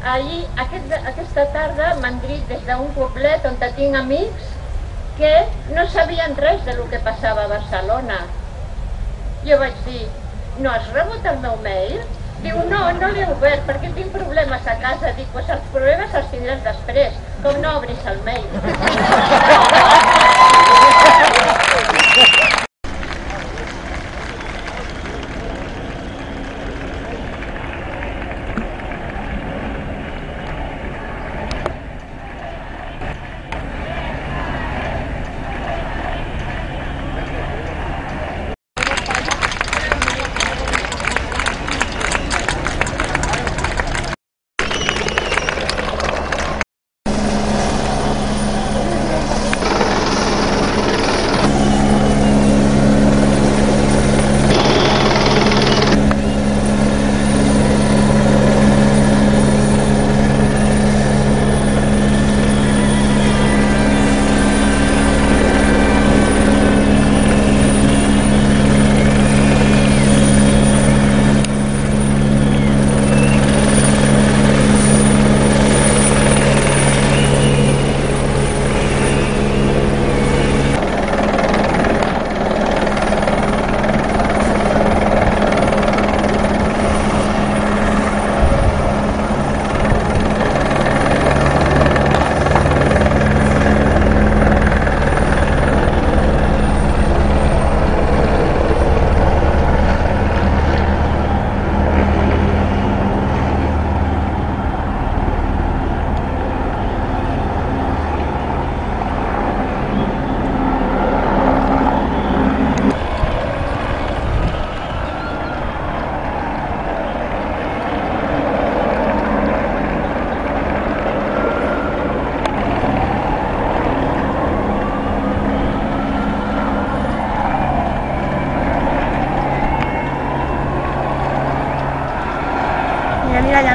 Ahir, aquesta tarda m'han dit des d'un poblet on tinc amics que no sabien res del que passava a Barcelona. Jo vaig dir, no has rebut el meu mail? Diu, no, no l'he obert perquè tinc problemes a casa. Dic, doncs els problemes els tindràs després, com no obris el mail.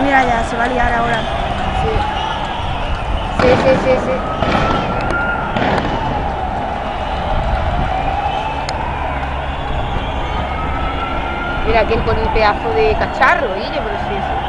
Mira ya, se va a liar ahora. Sí. Mira aquel con el pedazo de cacharro, Guille, pero sí, sí.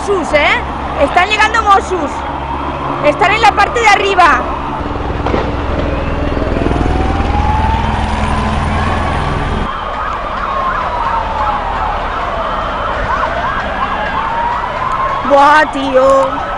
Mossos, ¿eh? Están llegando Mossos. Están en la parte de arriba. Buah, tío.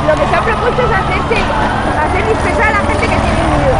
Lo que se ha propuesto es hacer dispersar a la gente que tiene miedo.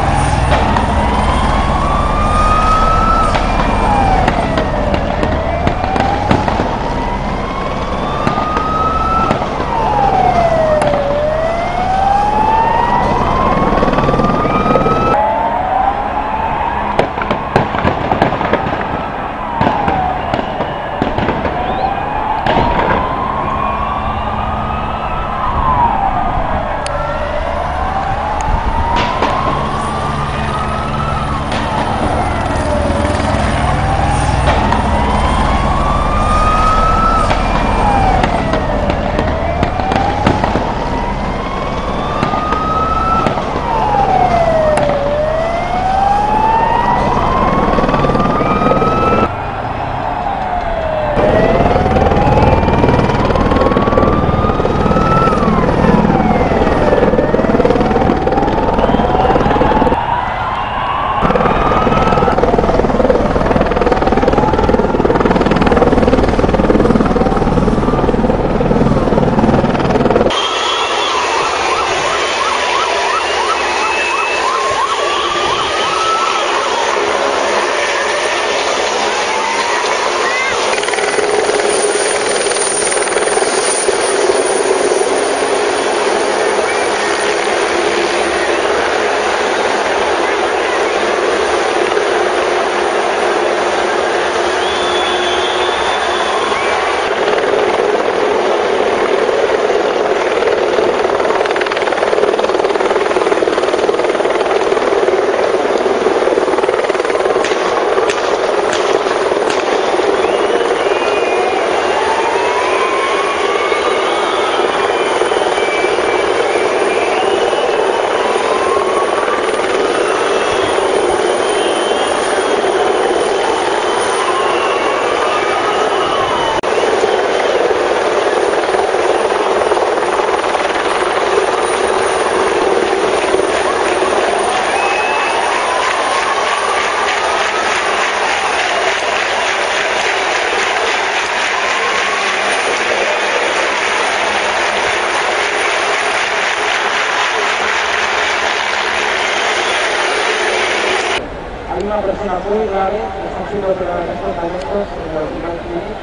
Una persona muy grave que está siendo operada en estos momentos en el hospital clínico.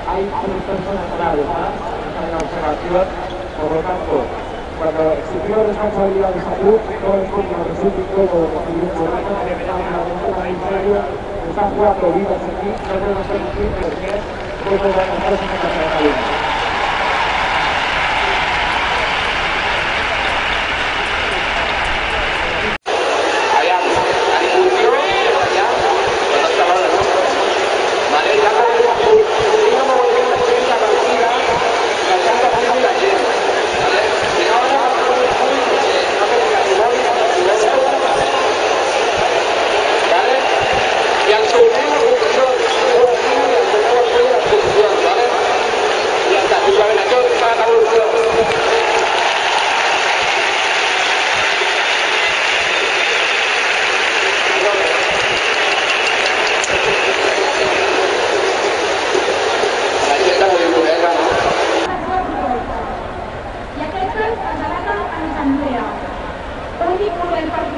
Hay 3 personas graves más que están en observación, por lo tanto, cuando exigimos responsabilidad de salud, todo esto que nos resulte incómodo recibir un problema, está en la mente sanitaria, están jugando vidas aquí, no podemos permitir porque no podemos pasar esa casa de salud.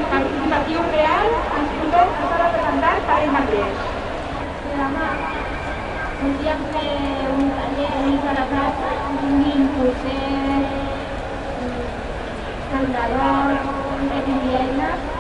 Participació real, ens podem representar per ell mateix. Demà podríem fer un taller a la plaça, vinguin potser soldadors, eines